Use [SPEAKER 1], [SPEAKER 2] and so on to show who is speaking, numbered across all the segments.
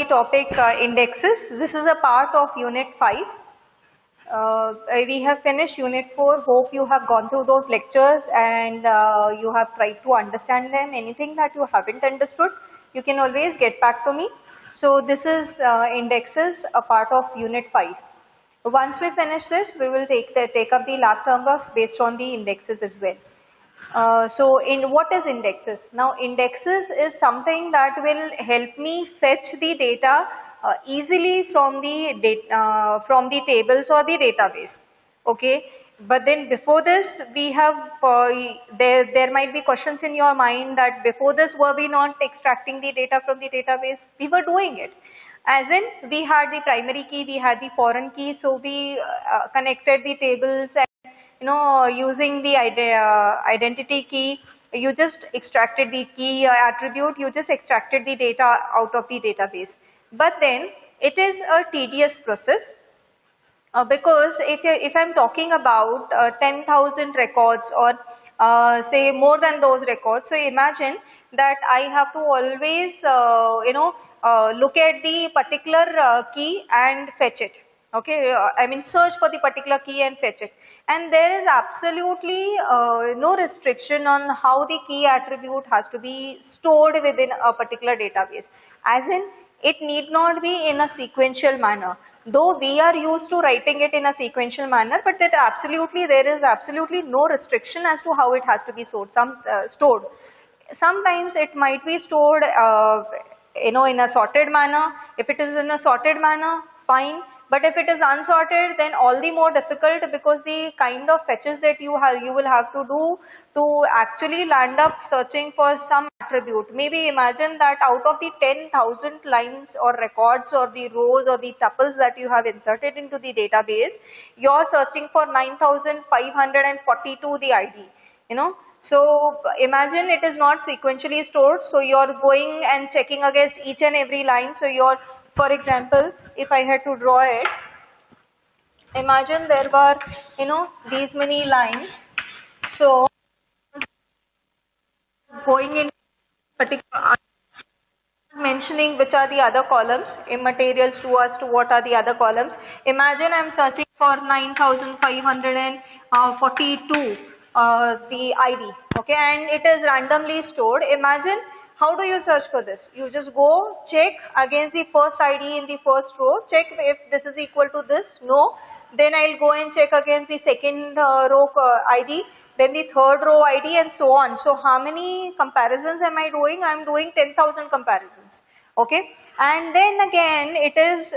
[SPEAKER 1] topic indexes. This is a part of Unit 5. We have finished Unit 4. Hope you have gone through those lectures and you have tried to understand them. Anything that you haven't understood, you can always get back to me. So this is indexes, a part of Unit 5. Once we finish this, we will take up the lab term work based on the indexes as well. So in what is indexes? Now indexes is something that will help me fetch the data easily from the tables or the database. Okay, but then before this we have there might be questions in your mind that before this were we not extracting the data from the database? We were doing it. As in, we had the primary key, we had the foreign key, so we connected the tables and using the identity key, you just extracted the key attribute, you just extracted the data out of the database. But then it is a tedious process because if I'm talking about 10,000 records or say more than those records, so imagine that I have to always look at the particular key and fetch it. Okay, I mean search for the particular key and fetch it. And there is absolutely no restriction on how the key attribute has to be stored within a particular database. As in, it need not be in a sequential manner. Though we are used to writing it in a sequential manner, but there is absolutely no restriction as to how it has to be stored. Sometimes it might be stored in a sorted manner. If it is in a sorted manner, fine. But if it is unsorted, then all the more difficult, because the kind of fetches that you will have to do to actually land up searching for some attribute. Maybe imagine that out of the 10,000 lines or records or the rows or the tuples that you have inserted into the database, you are searching for 9,542 the ID. So imagine it is not sequentially stored, so you are going and checking against each and every line. So for example, if I had to draw it, imagine there were these many lines. So going in particular, mentioning which are the other columns, immaterials to us, to what are the other columns. Imagine I'm searching for 9,542 the ID, okay, and it is randomly stored. Imagine, how do you search for this? You just go check against the first ID in the first row, check if this is equal to this, no. Then I'll go and check against the second row ID, then the third row ID, and so on. So how many comparisons am I doing? I am doing 10,000 comparisons. Okay, and then again it is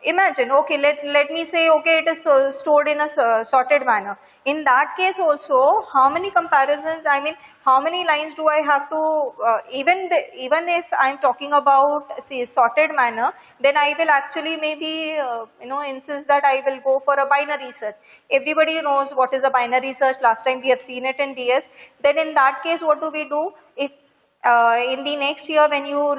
[SPEAKER 1] imagine, okay, let me say, okay, it is stored in a sorted manner. In that case also, how many comparisons, I mean how many lines do I have to even if I am talking about sorted manner, then I will actually maybe insist that I will go for a binary search. Everybody knows what is a binary search. Last time we have seen it in DS. Then in that case, what do we do? If in the next year when you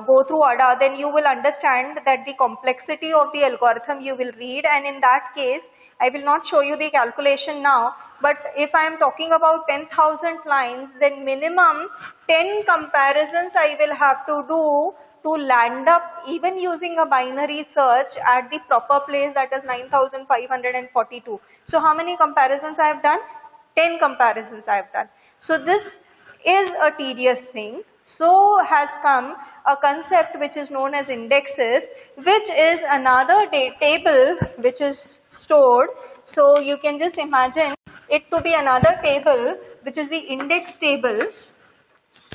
[SPEAKER 1] go through ADA, then you will understand that the complexity of the algorithm you will read, and in that case I will not show you the calculation now, but if I am talking about 10,000 lines, then minimum 10 comparisons I will have to do to land up, even using a binary search, at the proper place, that is 9,542. So how many comparisons I have done? 10 comparisons I have done. So this is a tedious thing. So has come a concept which is known as indexes, which is another table which is stored. So you can just imagine it to be another table, which is the index table.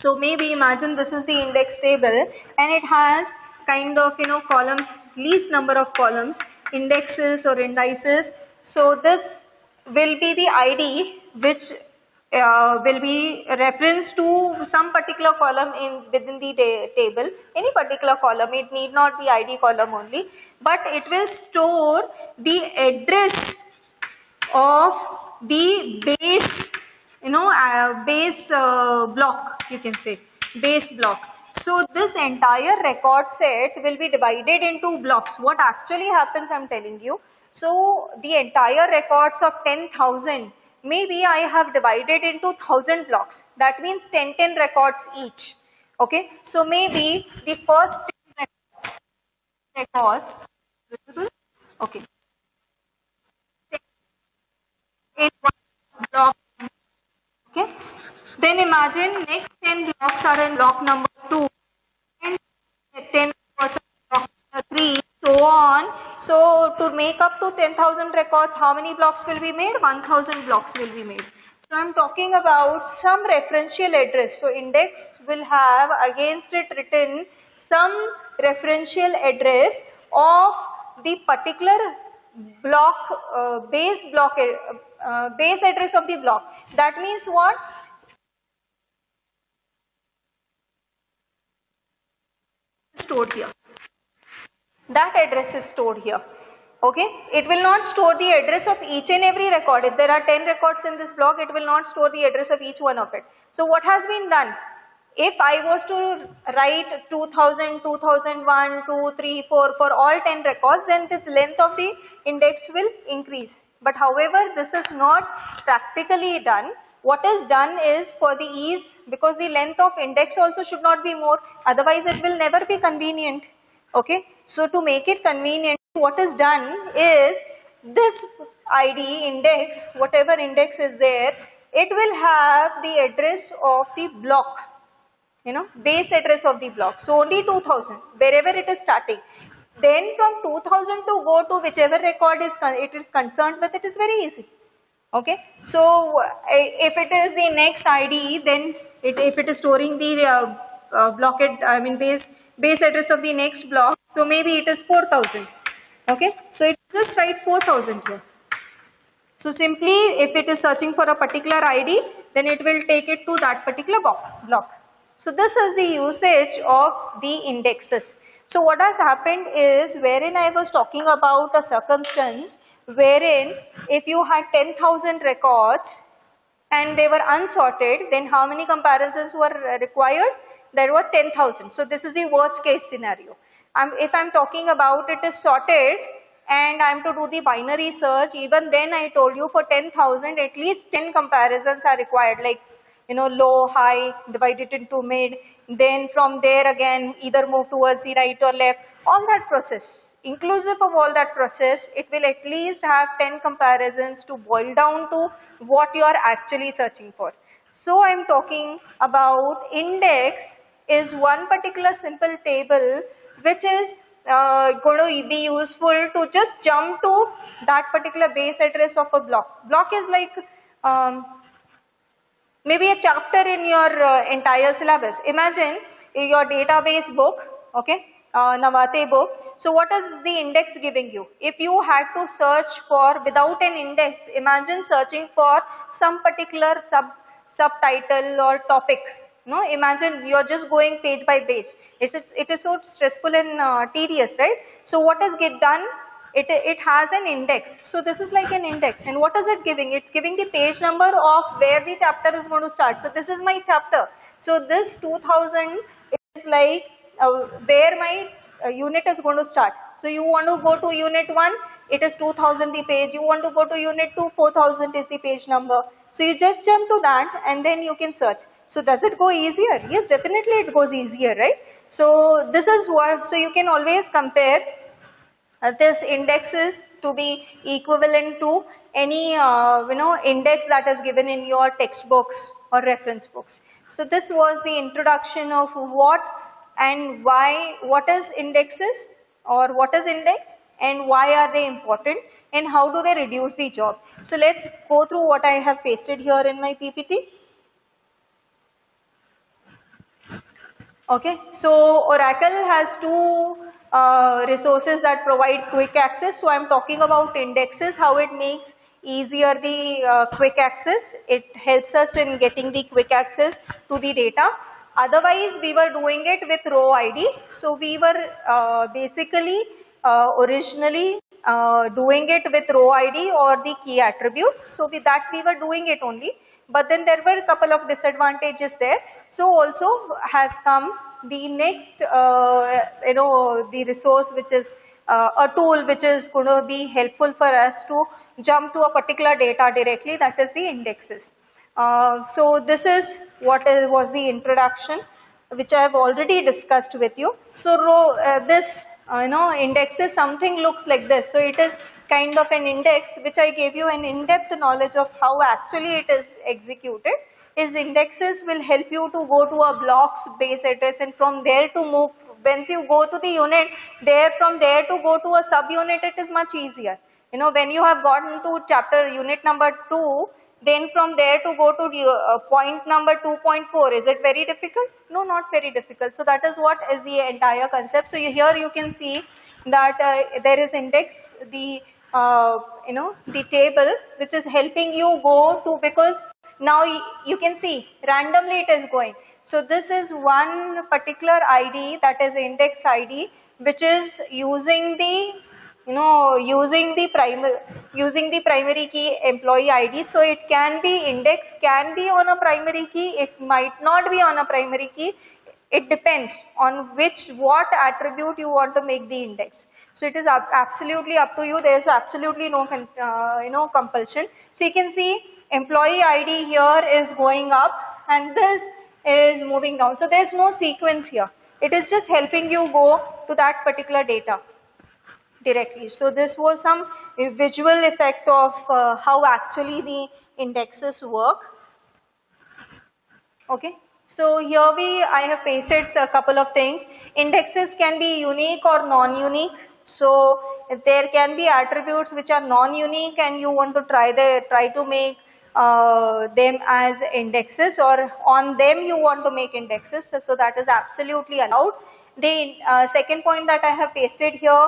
[SPEAKER 1] So maybe imagine this is the index table, and it has kind of columns, least number of columns, indexes or indices. So this will be the ID which will be reference to some particular column within the table, any particular column. It need not be ID column only, but it will store the address of the base, base block, you can say, base block. So this entire record set will be divided into blocks. What actually happens, I am telling you. So the entire records of 10,000, maybe I have divided into 1,000 blocks. That means 10 records each. Okay. So maybe the first 10 records records. Visible? Okay. In one block. Okay. Then imagine next 10 blocks are in block number 2 and 10 records are in block number 3, so on. So to make up to 10,000 records, how many blocks will be made? 1,000 blocks will be made. So I'm talking about some referential address. So index will have against it written some referential address of the particular block, base address of the block. That means what? Stored here. That address is stored here. Okay, it will not store the address of each and every record. If there are 10 records in this block, it will not store the address of each one of it. So what has been done? If I was to write 2000, 2001, 2, 3, 4 for all 10 records, then this length of the index will increase. But however, this is not practically done. What is done is for the ease, because the length of index also should not be more, otherwise it will never be convenient. Okay, so to make it convenient, what is done is this ID index, whatever index is there, it will have the address of the block, base address of the block. So only 2000, wherever it is starting. Then from 2000 to go to whichever record it is concerned with, it is very easy. Okay, so if it is the next ID, then if it is storing the base address of the next block, so maybe it is 4000. Okay, so it just write 4000 here. So simply if it is searching for a particular ID, then it will take it to that particular block. So this is the usage of the indexes. So what has happened is, wherein I was talking about a circumstance wherein if you had 10,000 records and they were unsorted, then how many comparisons were required? There were 10,000. So this is the worst case scenario. If I'm talking about it is sorted and I'm to do the binary search, even then I told you for 10,000 at least 10 comparisons are required, like low, high, divide it into mid, then from there again either move towards the right or left, all that process. Inclusive of all that process, it will at least have 10 comparisons to boil down to what you are actually searching for. So I'm talking about index is one particular simple table which is going to be useful to just jump to that particular base address of a block. Block is like maybe a chapter in your entire syllabus. Imagine your database book, okay, Navate book. So what is the index giving you? If you had to search for without an index, imagine searching for some particular subtitle or topic. Imagine you are just going page by page. It is so stressful and tedious, right? So what is get done? It has an index. So this is like an index. And what is it giving? It's giving the page number of where the chapter is going to start. So this is my chapter. So this 2000 is like where my unit is going to start. So you want to go to unit 1, it is 2000 the page. You want to go to unit 2, 4000 is the page number. So you just jump to that and then you can search. So does it go easier? Yes, definitely it goes easier, right? So this is what, so you can always compare this indexes to be equivalent to any index that is given in your textbooks or reference books. So this was the introduction of what and why, what is indexes or what is index and why are they important and how do they reduce the job. So let's go through what I have pasted here in my PPT. Okay, so Oracle has two resources that provide quick access. So I'm talking about indexes, how it makes easier the quick access. It helps us in getting the quick access to the data. Otherwise, we were doing it with row ID. So we were basically originally doing it with row ID or the key attribute. So with that we were doing it only. But then there were a couple of disadvantages there. So also has come the next, the resource which is a tool which is going to be helpful for us to jump to a particular data directly, that is the indexes. So this is what was the introduction which I have already discussed with you. So this indexes, something looks like this. So it is kind of an index which I gave you an in-depth knowledge of how actually it is executed. Is indexes will help you to go to a blocks base address, and from there to move, once you go to the unit, from there to go to a subunit, it is much easier. When you have gotten to chapter unit number 2, then from there to go to the point number 2.4, is it very difficult? No, not very difficult. So that is what is the entire concept. So here you can see that there is index, the the table which is helping you go to, because now you can see randomly it is going. So this is one particular ID, that is index ID, which is using the using the primary key employee ID. So it can be index, can be on a primary key, it might not be on a primary key. It depends on what attribute you want to make the index. So it is absolutely up to you. There is absolutely no compulsion. So you can see employee ID here is going up and this is moving down. So there is no sequence here. It is just helping you go to that particular data directly. So this was some visual effect of how actually the indexes work. Okay. So here I have pasted a couple of things. Indexes can be unique or non-unique. So if there can be attributes which are non-unique and you want to try to make them as indexes, or on them you want to make indexes, so that is absolutely allowed. The second point that I have pasted here,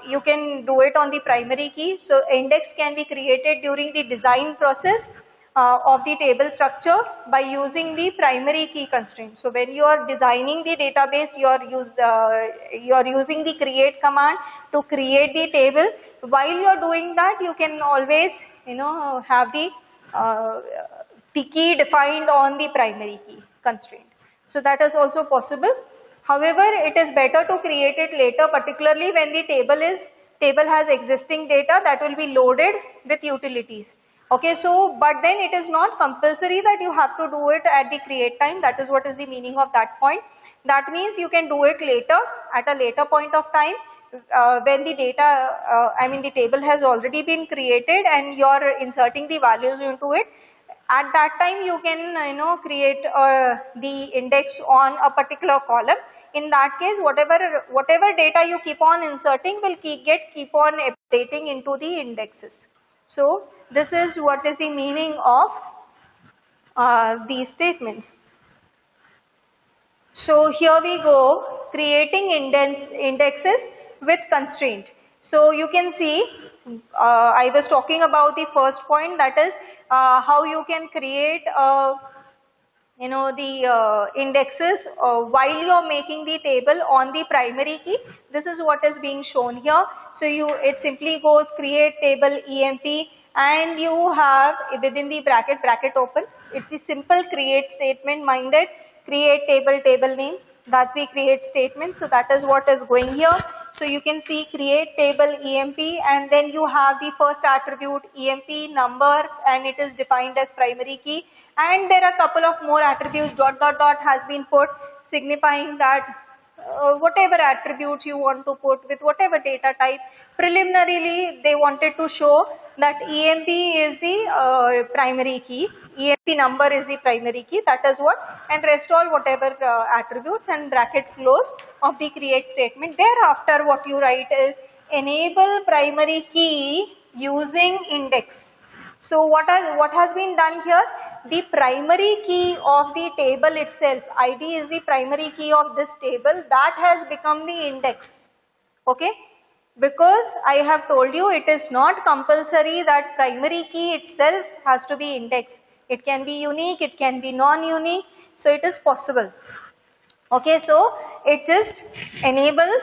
[SPEAKER 1] you can do it on the primary key. So index can be created during the design process of the table structure by using the primary key constraint. So when you are designing the database, you are using the create command to create the table. While you are doing that, you can always have the key defined on the primary key constraint. So that is also possible. However, it is better to create it later, particularly when the table has existing data that will be loaded with utilities. Okay, so but then it is not compulsory that you have to do it at the create time. That is what is the meaning of that point. That means you can do it later, at a later point of time, when the data, the table has already been created and you are inserting the values into it. At that time you can create the index on a particular column. In that case, whatever data you keep on inserting will keep on updating into the indexes. So this is what is the meaning of these statements. So here we go, creating indexes with constraint. So you can see, I was talking about the first point, that is how you can create the indexes while you are making the table on the primary key. This is what is being shown here. So it simply goes create table emp, and you have within the bracket open. It's the simple create statement minded. Create table name. That's the create statement. So that is what is going here. So you can see create table emp, and then you have the first attribute emp number, and it is defined as primary key. And there are a couple of more attributes, ... has been put, signifying that whatever attributes you want to put with whatever data type. Preliminarily, they wanted to show that emp is the primary key, emp number is the primary key, that is what, and rest all whatever attributes, and bracket close of the create statement. Thereafter what you write is enable primary key using index. So what has been done here? The primary key of the table itself, ID is the primary key of this table, that has become the index. Okay? Because I have told you it is not compulsory that primary key itself has to be index. It can be unique, it can be non-unique, so it is possible. Okay, so it just enables,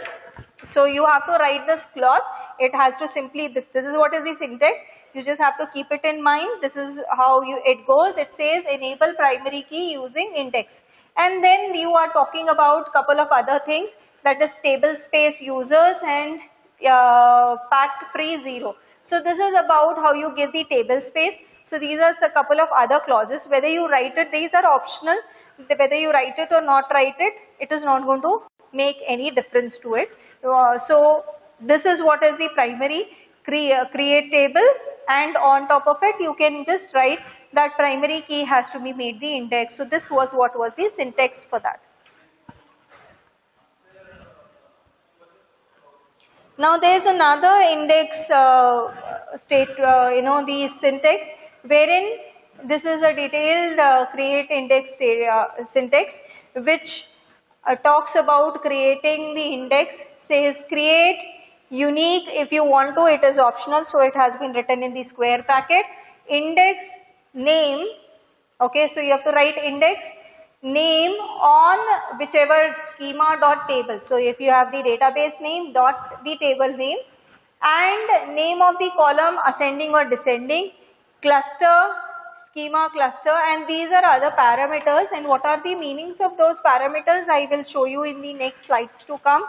[SPEAKER 1] so you have to write this clause. It has to simply, this is what is the syntax. You just have to keep it in mind. This is how it goes. It says enable primary key using index. And then you are talking about couple of other things, that is table space users and packed free 0. So this is about how you give the table space. So these are a couple of other clauses. Whether you write it, these are optional. Whether you write it or not write it, it is not going to make any difference to it. So this is what is the primary create table, and on top of it you can just write that primary key has to be made the index. So this was what was the syntax for that. Now there is another index the syntax, wherein this is a detailed create index syntax, which talks about creating the index. Says create unique if you want to, it is optional, so it has been written in the square bracket. Index name, okay, so you have to write index name on whichever schema dot table. So if you have the database name dot the table name, and name of the column ascending or descending, cluster, schema cluster, and these are other parameters. And what are the meanings of those parameters, I will show you in the next slides to come.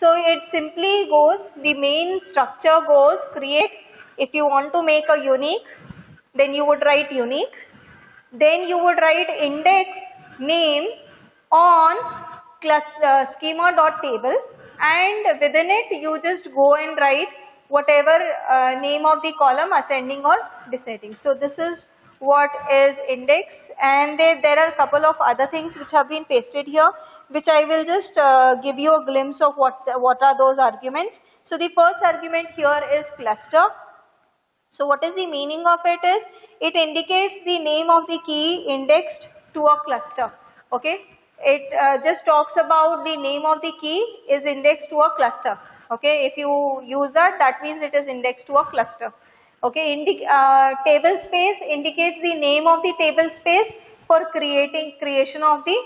[SPEAKER 1] So it simply goes, the main structure goes create. If you want to make a unique, then you would write unique. Then you would write index name on schema dot table, and within it you just go and write whatever name of the column ascending or descending. So this is what is index, and there are a couple of other things which have been pasted here, which I will just give you a glimpse of what are those arguments. So the first argument here is cluster. So what is the meaning of it is, it indicates the name of the key indexed to a cluster. Okay, it just talks about the name of the key is indexed to a cluster. Okay, if you use that, that means it is indexed to a cluster. Okay, table space indicates the name of the table space for creation of the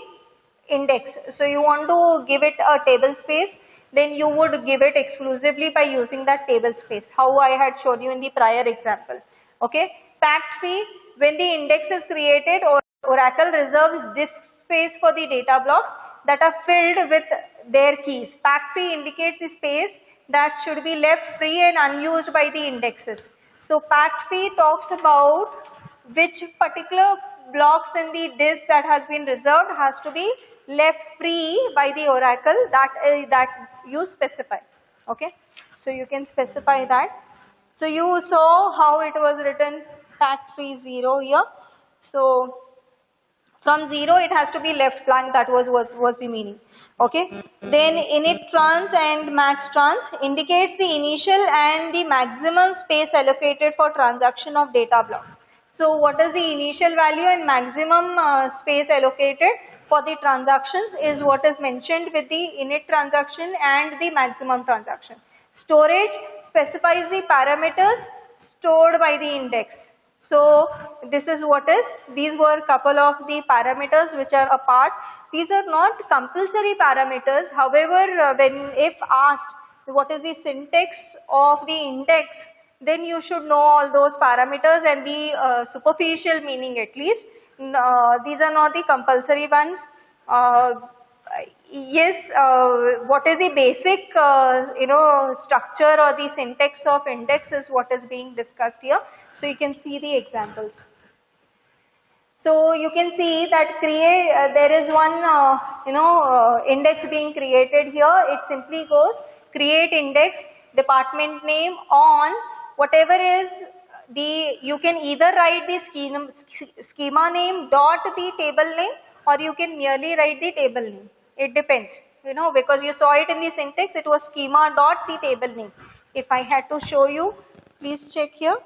[SPEAKER 1] index. So you want to give it a table space, then you would give it exclusively by using that table space, how I had showed you in the prior example. Okay, packed fee, when the index is created, Oracle reserves disk space for the data blocks that are filled with their keys. Packed fee indicates the space that should be left free and unused by the indexes. So packed fee talks about which particular blocks in the disk that has been reserved has to be left free by the Oracle, that you specify. Okay, so you can specify that. So you saw how it was written, packed fee 0 here. So from 0 it has to be left blank, that was the meaning. Okay, then init trans and max trans indicates the initial and the maximum space allocated for transaction of data blocks. So what is the initial value and maximum space allocated for the transactions is what is mentioned with the init transaction and the maximum transaction. Storage specifies the parameters stored by the index. So this is what is, these were couple of the parameters which are a part. These are not compulsory parameters. However, if asked what is the syntax of the index, then you should know all those parameters and the superficial meaning at least. These are not the compulsory ones. Yes, what is the basic structure or the syntax of index is what is being discussed here. So you can see the examples. So you can see that there is one index being created here. It simply goes create index department name on whatever is the, you can either write the schema name dot the table name, or you can merely write the table name. It depends, because you saw it in the syntax, it was schema dot the table name. If I had to show you, please check here.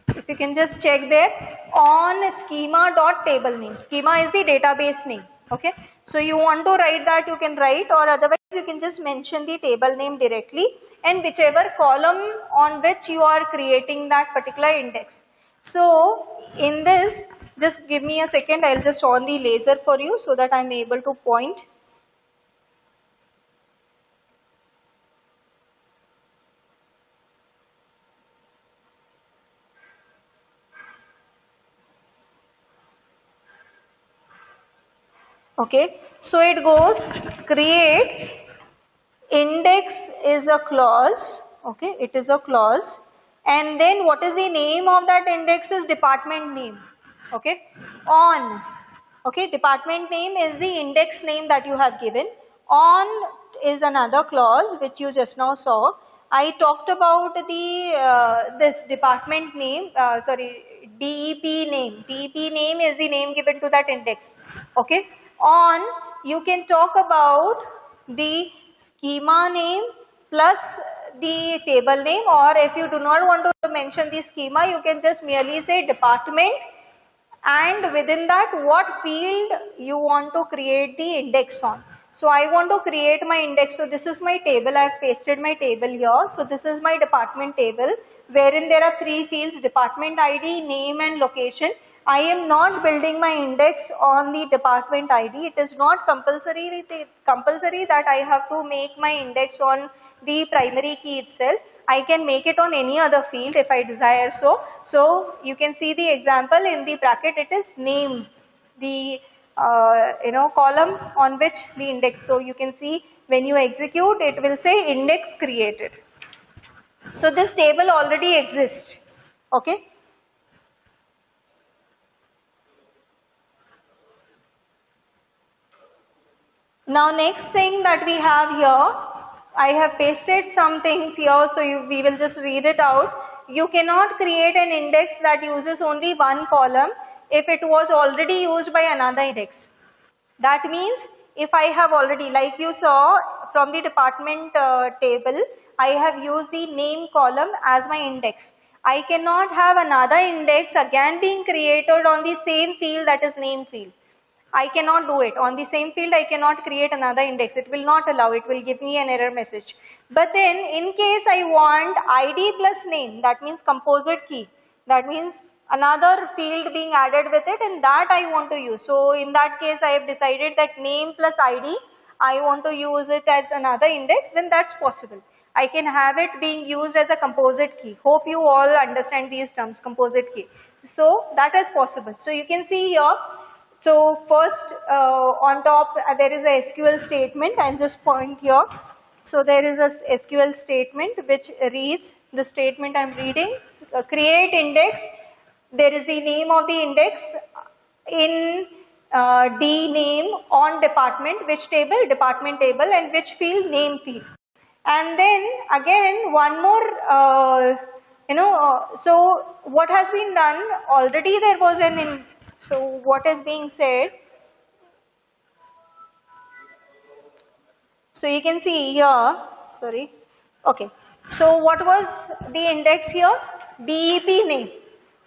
[SPEAKER 1] If you can just check there, on schema dot table name. Schema is the database name. Okay, so you want to write that, you can write, or otherwise you can just mention the table name directly and whichever column on which you are creating that particular index. So in this, just give me a second, I'll just on the laser for you so that I'm able to point. Okay, so it goes create index is a clause. Okay, it is a clause, and then what is the name of that index is department name. Okay, on Okay, department name is the index name that you have given. On is another clause which you just now saw. I talked about the this department name, DEP name. DEP name is the name given to that index. Okay, on you can talk about the schema name plus the table name, or if you do not want to mention the schema, you can just merely say department, and within that what field you want to create the index on. So I want to create my index, so this is my table, I have pasted my table here. So this is my department table wherein there are three fields: department ID, name and location. I am not building my index on the department ID. It is not compulsory that I have to make my index on the primary key itself. I can make it on any other field if I desire so. So you can see the example in the bracket, it is name, the column on which the index. So you can see when you execute, it will say index created. So this table already exists. Okay. Now next thing that we have here, I have pasted some things here, so we will just read it out. You cannot create an index that uses only one column if it was already used by another index. That means if I have already, like you saw from the department table, I have used the name column as my index. I cannot have another index again being created on the same field, that is name field. I cannot do it. On the same field, I cannot create another index. It will not allow. It will give me an error message. But then in case I want ID plus name, that means composite key. That means another field being added with it, and that I want to use. So in that case, I have decided that name plus ID, I want to use it as another index, then that's possible. I can have it being used as a composite key. Hope you all understand these terms, composite key. So that is possible. So you can see here, so first on top there is a SQL statement. I'll just point here. So there is a SQL statement which reads, the statement I'm reading, create index. There is the name of the index in D name on department, which table? Department table, and which field? Name field. And then again one more, so what has been done already, there was an so what is being said, so you can see here, sorry, okay, so what was the index here? DEP name.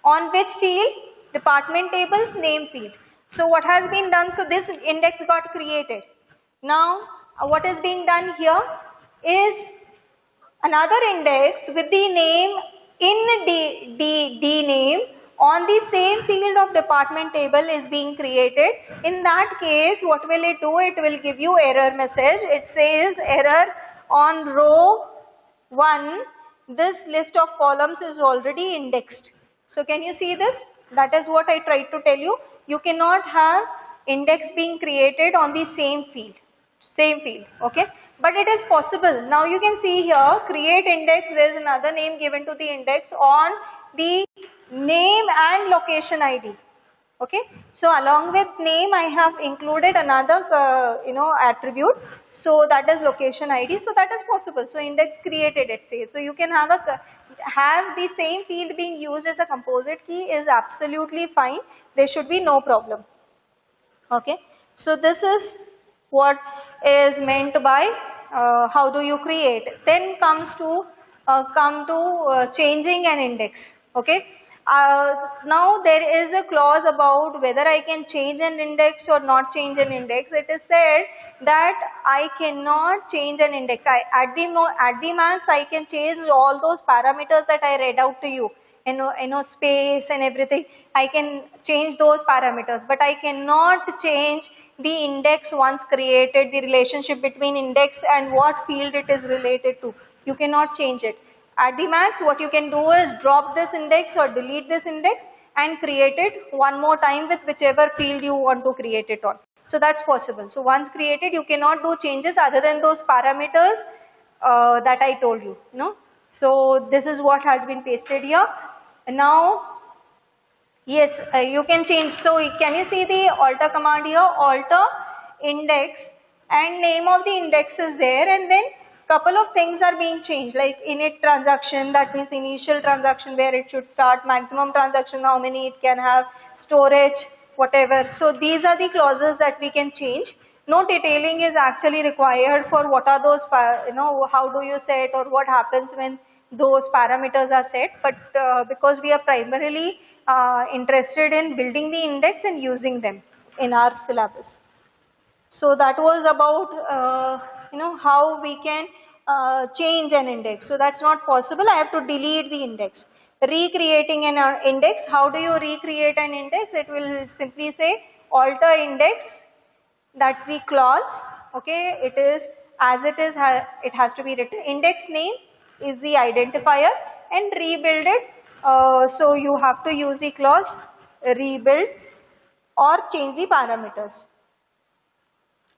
[SPEAKER 1] On which field? Department tables, name field. So what has been done? So this index got created. Now what is being done here is another index with the name in D name on the same field of department table is being created. In that case, what will it do? It will give you error message. It says error on row 1, this list of columns is already indexed. So can you see this? That is what I tried to tell you. You cannot have index being created on the same field, okay? But it is possible. Now you can see here, create index, there is another name given to the index on the name and location ID, okay? So along with name, I have included another, attribute. So that is location ID. So that is possible. So index created, it says. So you can have the same field being used as a composite key is absolutely fine. There should be no problem. Okay. So this is what is meant by how do you create. Then come to changing an index. Okay. Now there is a clause about whether I can change an index or not change an index. It is said that I cannot change an index. At the max I can change all those parameters that I read out to you. Space and everything. I can change those parameters, but I cannot change the index once created, the relationship between index and what field it is related to. You cannot change it. At the max, what you can do is drop this index or delete this index and create it one more time with whichever field you want to create it on. So that's possible. So once created, you cannot do changes other than those parameters that I told you. So this is what has been pasted here. Now Yes, you can change. So can you see the alter command here? Alter index and name of the index is there, and then couple of things are being changed, like init transaction, that means initial transaction where it should start, maximum transaction, how many it can have, storage, whatever. So these are the clauses that we can change. No detailing is actually required for what are those, how do you set or what happens when those parameters are set, but because we are primarily interested in building the index and using them in our syllabus. So that was about how we can change an index. So that's not possible. I have to delete the index. Recreating an index. How do you recreate an index? It will simply say alter index. That's the clause. Okay, it is as it is. It has to be written. Index name is the identifier, and rebuild it. So you have to use the clause rebuild or change the parameters.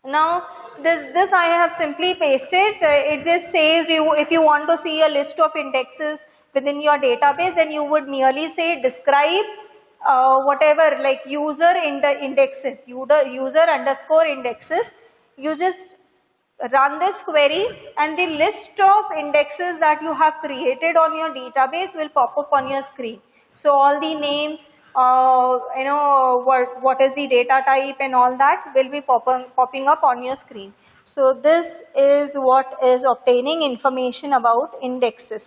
[SPEAKER 1] Now this I have simply pasted. It just says if you want to see a list of indexes within your database, then you would merely say describe whatever, like user indexes, user underscore indexes. You just run this query and the list of indexes that you have created on your database will pop up on your screen. So all the names, what is the data type and all that will be popping up on your screen. So this is what is obtaining information about indexes.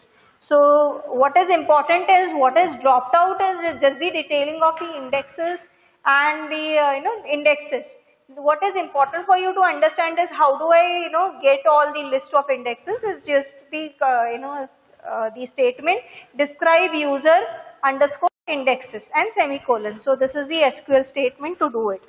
[SPEAKER 1] So what is important is what is dropped out is just the detailing of the indexes and the indexes. What is important for you to understand is how do I get all the list of indexes is just the the statement describe user underscore indexes and semicolon. So this is the SQL statement to do it.